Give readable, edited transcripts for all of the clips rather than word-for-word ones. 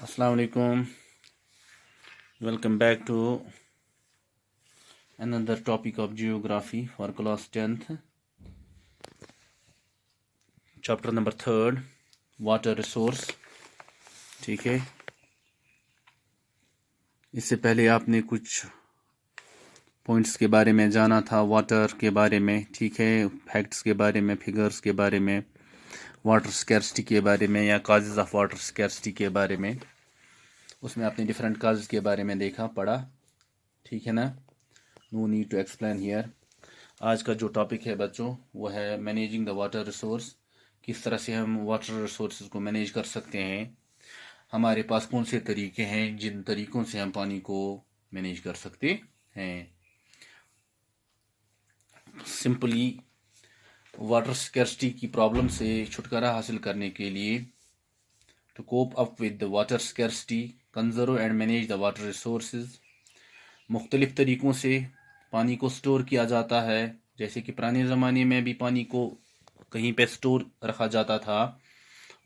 Assalamu alaikum. Welcome back to another topic of geography for class 10th. Chapter number 3rd, water resource. ठीक है, इससे पहले आपने कुछ पॉइंट्स के बारे में जाना था, वाटर के बारे में, ठीक है, फैक्ट्स के बारे में, फिगर्स के बारे में, वाटर स्कैर्सिटी के बारे में या काजेज ऑफ वाटर स्कैर्सिटी के बारे में. उसमें आपने डिफरेंट काजेज के बारे में देखा, पढ़ा, ठीक है ना. No need to explain here. आज का जो टॉपिक है बच्चों वो है मैनेजिंग द वाटर रिसोर्स. किस तरह से हम वाटर रिसोर्सेज को मैनेज कर सकते हैं. हमारे पास कौन से तरीके हैं जिन तरीकों से हम पानी को मैनेज कर सकते हैं. सिंपली वाटर स्कैर्सिटी की प्रॉब्लम से छुटकारा हासिल करने के लिए to cope up with the water scarcity conserve and manage the water resources. मुख्तलिफ तरीक़ों से पानी को स्टोर किया जाता है. जैसे कि पुराने ज़माने में भी पानी को कहीं पे स्टोर रखा जाता था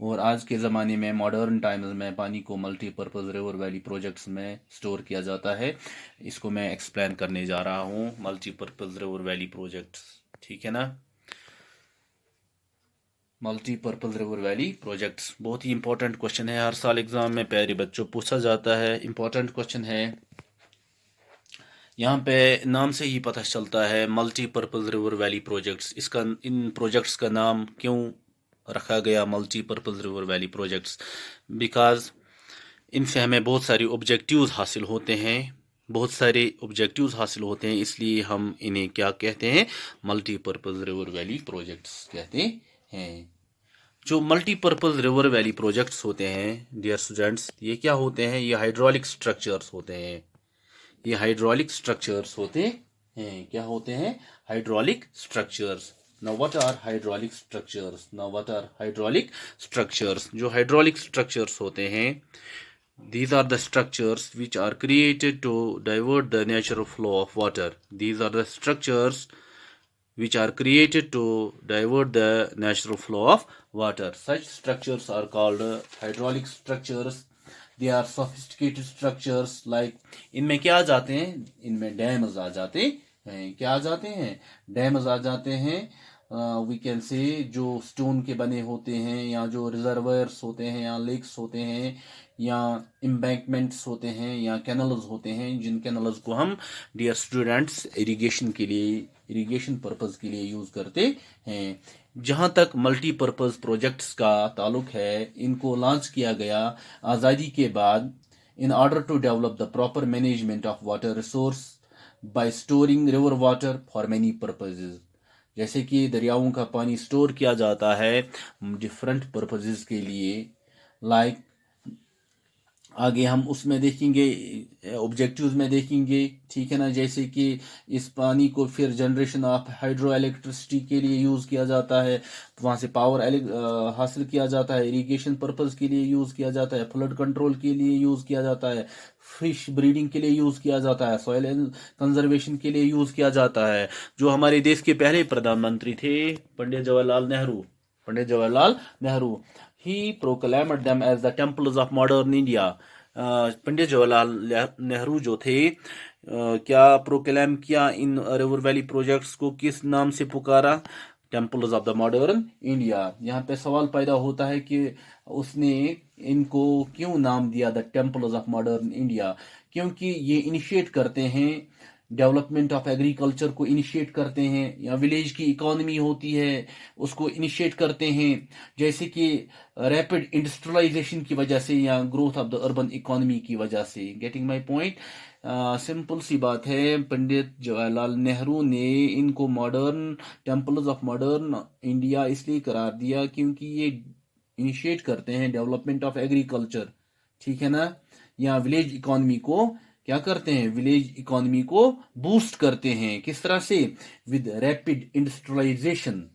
और आज के ज़माने में मॉडर्न टाइम्स में पानी को मल्टीपर्पज़ रिवर वैली प्रोजेक्ट्स में स्टोर किया जाता है. इसको मैं एक्सप्लेन करने जा रहा हूँ, मल्टीपर्पज़ रिवर वैली प्रोजेक्ट्स, ठीक है ना. मल्टीपर्पज़ रिवर वैली प्रोजेक्ट्स बहुत ही इंपॉर्टेंट क्वेश्चन है. हर साल एग्ज़ाम में प्यारे बच्चों पूछा जाता है. इंपॉर्टेंट क्वेश्चन है. यहाँ पे नाम से ही पता चलता है मल्टीपर्पज़ रिवर वैली प्रोजेक्ट्स. इसका इन प्रोजेक्ट्स का नाम क्यों रखा गया multipurpose river valley projects? Because इनसे हमें बहुत सारे ऑब्जेक्टिव्स हासिल होते हैं. बहुत सारे ऑब्जेक्टिव्स हासिल होते हैं, इसलिए हम इन्हें क्या कहते हैं, मल्टीपर्पज़ रिवर वैली प्रोजेक्ट्स कहते हैं. जो मल्टीपर्पज़ रिवर वैली प्रोजेक्ट्स होते हैं डियर स्टूडेंट्स, ये क्या होते हैं? ये हाइड्रोलिक स्ट्रक्चर्स होते हैं. ये हाइड्रोलिक स्ट्रक्चर्स होते हैं. क्या होते हैं? Hydraulic structures. Now what are hydraulic structures? Now what are hydraulic structures? जो हाइड्रोलिक स्ट्रक्चर्स होते हैं, these are the structures which are created to divert the natural flow of water. These are the structures which are created to divert the natural flow of water. Such structures are called hydraulic structures. They are sophisticated structures like इनमें क्या आ जाते हैं? इनमें dams आ जाते हैं. क्या आ जाते हैं? डैम्स आ जाते हैं. वी कैन से जो स्टोन के बने होते हैं या जो रिजर्वायर्स होते हैं या लेक्स होते हैं या एम्बैंकमेंट्स होते हैं या कैनल्स होते हैं, जिन कैनल्स को हम डियर स्टूडेंट्स इरिगेशन के लिए, इरिगेशन पर्पस के लिए यूज करते हैं. जहाँ तक मल्टीपर्पज़ प्रोजेक्ट्स का ताल्लुक है, इनको लॉन्च किया गया आज़ादी के बाद in order to develop the proper management of water resource by storing river water for many purposes. जैसे कि दरियाओं का पानी स्टोर किया जाता है डिफरेंट पर्पजेज के लिए. लाइक आगे हम उसमें देखेंगे, ऑब्जेक्टिव्स में देखेंगे, ठीक है ना. जैसे कि इस पानी को फिर जनरेशन ऑफ हाइड्रो इलेक्ट्रिसिटी के लिए यूज़ किया जाता है, वहाँ से पावर हासिल किया जाता है, इरिगेशन पर्पस के लिए यूज़ किया जाता है, फ्लड कंट्रोल के लिए यूज़ किया जाता है, फिश ब्रीडिंग के लिए यूज़ किया जाता है, सॉइल कंजर्वेशन के लिए यूज़ किया जाता है. जो हमारे देश के पहले प्रधानमंत्री थे Pandit Jawaharlal Nehru, he proclaimed them as the temples of modern India. Pandit Jawaharlal Nehru जो थे, क्या प्रोक्लेम किया इन रिवर वैली प्रोजेक्ट्स को? किस नाम से पुकारा? Temples of the modern India. यहाँ पे सवाल पैदा होता है कि उसने इनको क्यों नाम दिया the temples of modern India? क्योंकि ये इनिशिएट करते हैं डेवलपमेंट ऑफ एग्रीकल्चर को, इनिशिएट करते हैं, या विलेज की इकोनॉमी होती है उसको इनिशिएट करते हैं. जैसे कि रैपिड इंडस्ट्रियलाइजेशन की वजह से या growth of the urban economy की वजह से. Getting my point? सिंपल सी बात है, पंडित जवाहरलाल नेहरू ने इनको modern temples of modern India इसलिए करार दिया क्योंकि ये इनिशिएट करते हैं डेवलपमेंट ऑफ एग्रीकल्चर, ठीक है ना, या विलेज इकोनॉमी को क्या करते हैं, विलेज इकोनॉमी को बूस्ट करते हैं. किस तरह से? With rapid industrialisation.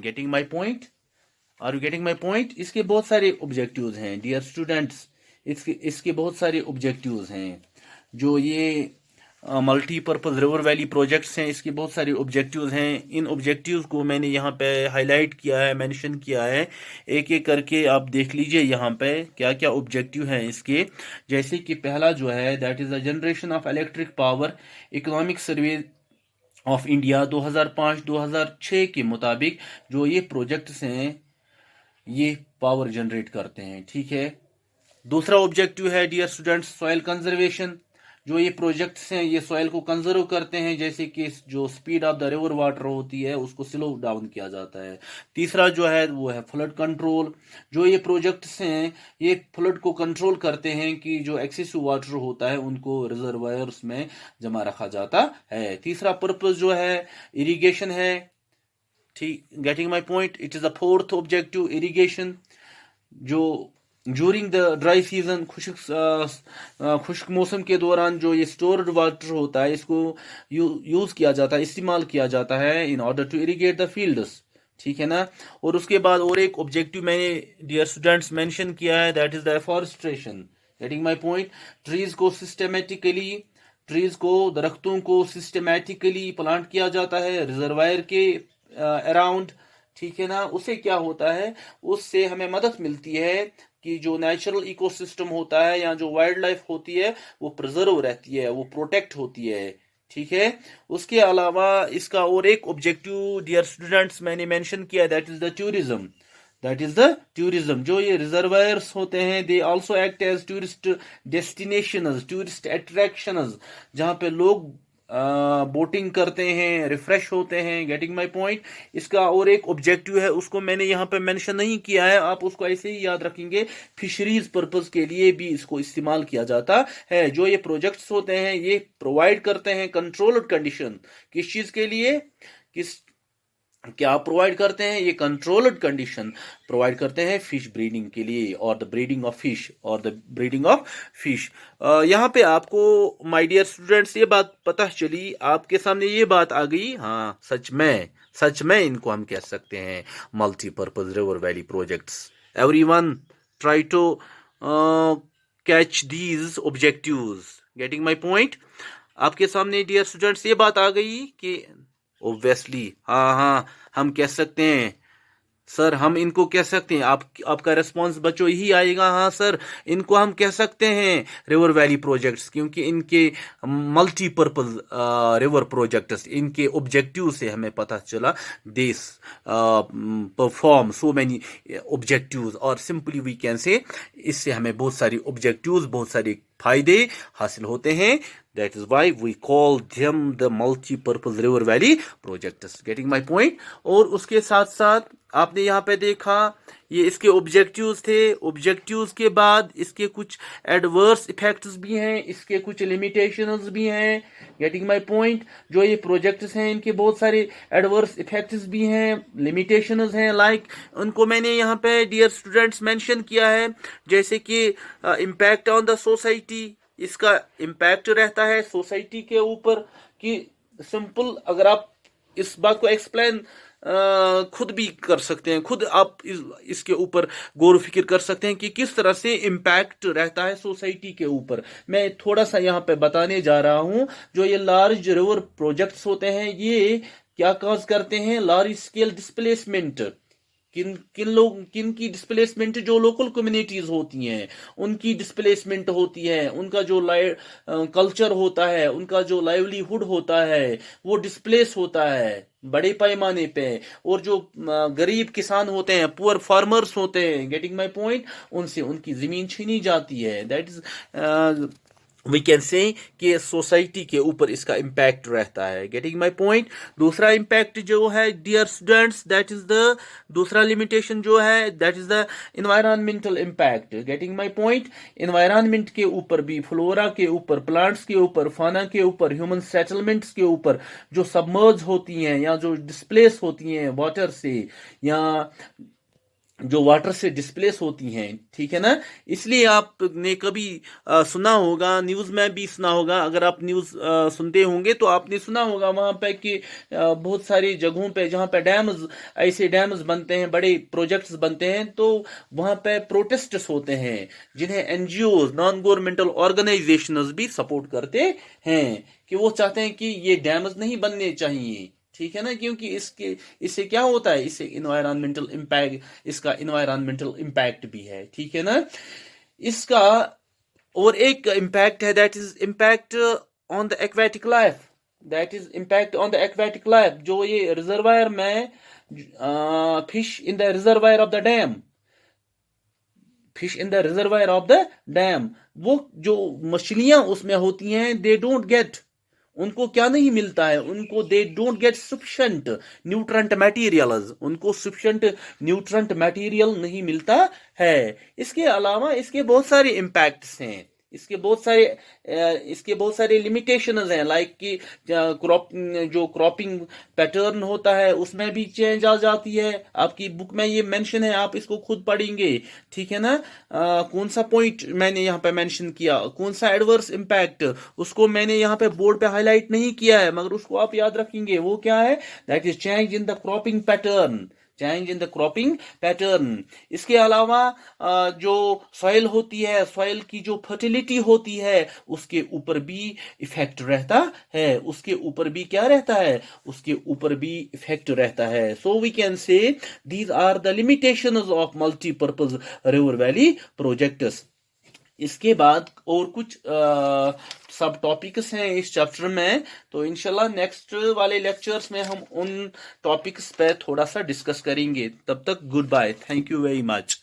Getting my point? Are you getting my point? इसके बहुत सारे ऑब्जेक्टिव्स हैं डियर स्टूडेंट्स. इसके बहुत सारे ऑब्जेक्टिव्स हैं. जो ये मल्टीपर्पज़ रिवर वैली प्रोजेक्ट्स हैं, इसके बहुत सारे ऑब्जेक्टिव्स हैं। इन ऑब्जेक्टिव्स को मैंने यहाँ पे हाईलाइट किया है, मेंशन किया है। एक एक करके आप देख लीजिए यहाँ पे क्या क्या ऑब्जेक्टिव हैं इसके। जैसे कि पहला जो है that is the generation of electric power. Economic survey of India 2005-2006 के मुताबिक जो ये प्रोजेक्ट्स हैं ये पावर जनरेट करते हैं, ठीक है। दूसरा ऑब्जेक्टिव है डियर स्टूडेंट्स सॉइल कंजर्वेशन। जो ये प्रोजेक्ट्स हैं ये सॉइल को कंजर्व करते हैं, जैसे कि जो speed of the river water होती है उसको स्लो डाउन किया जाता है। तीसरा जो है वो है फ्लड कंट्रोल। जो ये प्रोजेक्ट्स हैं ये फ्लड को कंट्रोल करते हैं कि जो एक्सेसिव वाटर होता है उनको रिजर्वायर्स में जमा रखा जाता है। तीसरा पर्पस जो है इरिगेशन है, ठीक। Getting my point, it is the fourth objective irrigation. जो ड्यूरिंग द ड्राई सीजन खुश्क मौसम के दौरान जो ये स्टोर्ड वाटर होता है इसको यूज किया जाता है, इस्तेमाल किया जाता है in order to irrigate the fields, ठीक है ना। और उसके बाद और एक ऑब्जेक्टिव मैंने डियर स्टूडेंट्स मेंशन किया है that is the afforestation. Getting my point, trees को दरख्तों को सिस्टमेटिकली प्लांट किया जाता है रिजर्वायर के अराउंड, ठीक है ना। उससे क्या होता है, उससे हमें मदद मिलती है कि जो नेचुरल इकोसिस्टम होता है या जो वाइल्ड लाइफ होती है वो प्रिजर्व रहती है, वो प्रोटेक्ट होती है, ठीक है। उसके अलावा इसका और एक ऑब्जेक्टिव डियर स्टूडेंट्स मैंने मेंशन किया दैट इज द टूरिज्म। जो ये रिजर्वायर्स होते हैं they also act as tourist destinations, tourist attractions, जहां पे लोग बोटिंग करते हैं, रिफ्रेश होते हैं। Getting my point. इसका और एक ऑब्जेक्टिव है उसको मैंने यहाँ पे मेंशन नहीं किया है, आप उसको ऐसे ही याद रखेंगे। फिशरीज पर्पस के लिए भी इसको इस्तेमाल किया जाता है। जो ये प्रोजेक्ट्स होते हैं ये प्रोवाइड करते हैं कंट्रोल्ड कंडीशन, किस चीज के लिए, किस क्या प्रोवाइड करते हैं, ये कंट्रोल्ड कंडीशन प्रोवाइड करते हैं फिश ब्रीडिंग के लिए और द ब्रीडिंग ऑफ फिश। यहाँ पे आपको माय डियर स्टूडेंट्स ये बात पता चली, आपके सामने ये बात आ गई, हाँ सच में इनको हम कह सकते हैं multipurpose river valley projects. Everyone try to catch these objectives. Getting my point. आपके सामने डियर स्टूडेंट्स ये बात आ गई कि ओब्वियसली हाँ हम कह सकते हैं सर, हम इनको कह सकते हैं। आपका रिस्पॉन्स बच्चों यही आएगा, हाँ सर इनको हम कह सकते हैं रिवर वैली प्रोजेक्ट्स, क्योंकि इनके मल्टीपर्पज रिवर प्रोजेक्ट्स, इनके ऑब्जेक्टिव से हमें पता चला this perform so many objectives, और सिंपली वी कैन से इससे हमें बहुत सारी ऑब्जेक्टिव्स, बहुत सारे फायदे हासिल होते हैं। That is why we call them the multi-purpose river valley projects. Getting my point? और उसके साथ साथ आपने यहाँ पे देखा ये इसके ऑब्जेक्टिव्स थे। ऑब्जेक्टिव्स के बाद इसके कुछ एडवर्स इफेक्ट्स भी हैं, इसके कुछ लिमिटेशंस भी हैं। Getting my point. जो ये प्रोजेक्ट्स हैं इनके बहुत सारे एडवर्स इफेक्ट्स भी हैं, लिमिटेशंस हैं, लाइक उनको मैंने यहाँ पे डियर स्टूडेंट्स मेंशन किया है, जैसे कि इम्पैक्ट ऑन द सोसाइटी। इसका इम्पैक्ट रहता है सोसाइटी के ऊपर कि सिंपल, अगर आप इस बात को एक्सप्लेन खुद भी कर सकते हैं, खुद आप इसके ऊपर गौर फिक्र कर सकते हैं कि किस तरह से इम्पैक्ट रहता है सोसाइटी के ऊपर। मैं थोड़ा सा यहाँ पे बताने जा रहा हूँ। जो ये लार्ज रिवर प्रोजेक्ट्स होते हैं ये क्या कॉज करते हैं, लार्ज स्केल डिस्प्लेसमेंट। किन की डिस्प्लेसमेंट, जो लोकल कम्युनिटीज होती हैं उनकी डिस्प्लेसमेंट होती है, उनका जो कल्चर होता है, उनका जो लाइवलीहुड होता है वो डिस्प्लेस होता है बड़े पैमाने पे। और जो गरीब किसान होते हैं, पुअर फार्मर्स होते हैं, गेटिंग माय पॉइंट, उनसे उनकी जमीन छीनी जाती है। दैट इज वी कैन से कि सोसाइटी के ऊपर इसका इम्पैक्ट रहता है। Getting my point. दूसरा इम्पैक्ट जो है dear students that is the दूसरा लिमिटेशन जो है that is the environmental impact. Getting my point. Environment के ऊपर भी, फ्लोरा के ऊपर, प्लांट्स के ऊपर, फाना के ऊपर, ह्यूमन सेटलमेंट्स के ऊपर जो सबमर्ज होती हैं या जो डिस्प्लेस होती हैं वाटर से, या जो वाटर से डिस्प्लेस होती हैं, ठीक है ना। इसलिए आपने कभी सुना होगा, न्यूज़ में भी सुना होगा, अगर आप न्यूज़ सुनते होंगे तो आपने सुना होगा वहां पे कि बहुत सारी जगहों पे जहां पे डैम्स, ऐसे डैम्स बनते हैं, बड़े प्रोजेक्ट्स बनते हैं, तो वहां पे प्रोटेस्ट्स होते हैं जिन्हें एनजीओ, नॉन गवर्नमेंटल ऑर्गेनाइजेशंस भी सपोर्ट करते हैं, कि वो चाहते हैं कि ये डैम्स नहीं बनने चाहिए, ठीक है ना, क्योंकि इससे क्या होता है, इससे इन्वायरमेंटल इम्पैक्ट, इसका इन्वायरमेंटल इम्पैक्ट भी है, ठीक है ना। इसका और एक इम्पैक्ट है, that is impact on the aquatic life, that is impact on the aquatic life. जो ये रिजर्वायर में fish in the reservoir of the dam, fish in the reservoir of the dam, वो जो मछलियां उसमें होती हैं, दे डोंट गेट, उनको क्या नहीं मिलता है, उनको they don't get sufficient nutrient materials, उनको सफिशिएंट न्यूट्रेंट मटेरियल नहीं मिलता है। इसके अलावा इसके बहुत सारे इम्पैक्ट्स हैं, इसके बहुत सारे लिमिटेशंस हैं, लाइक कि जो क्रॉपिंग पैटर्न होता है उसमें भी चेंज आ जाती है। आपकी बुक में ये मेंशन है, आप इसको खुद पढ़ेंगे, ठीक है ना। कौन सा पॉइंट मैंने यहाँ पे मेंशन किया, कौन सा एडवर्स इम्पैक्ट, उसको मैंने यहाँ पे बोर्ड पे हाईलाइट नहीं किया है, मगर उसको आप याद रखेंगे। वो क्या है, that is change in the cropping pattern, change in the cropping pattern. इसके अलावा जो सॉइल होती है, सॉइल की जो फर्टिलिटी होती है, उसके ऊपर भी इफेक्ट रहता है, उसके ऊपर भी क्या रहता है, उसके ऊपर भी इफेक्ट रहता है। So we can say these are the limitations of multipurpose river valley projects. इसके बाद और कुछ सब टॉपिक्स हैं इस चैप्टर में, तो इंशाल्लाह नेक्स्ट वाले लेक्चर्स में हम उन टॉपिक्स पे थोड़ा सा डिस्कस करेंगे। तब तक good bye, thank you very much.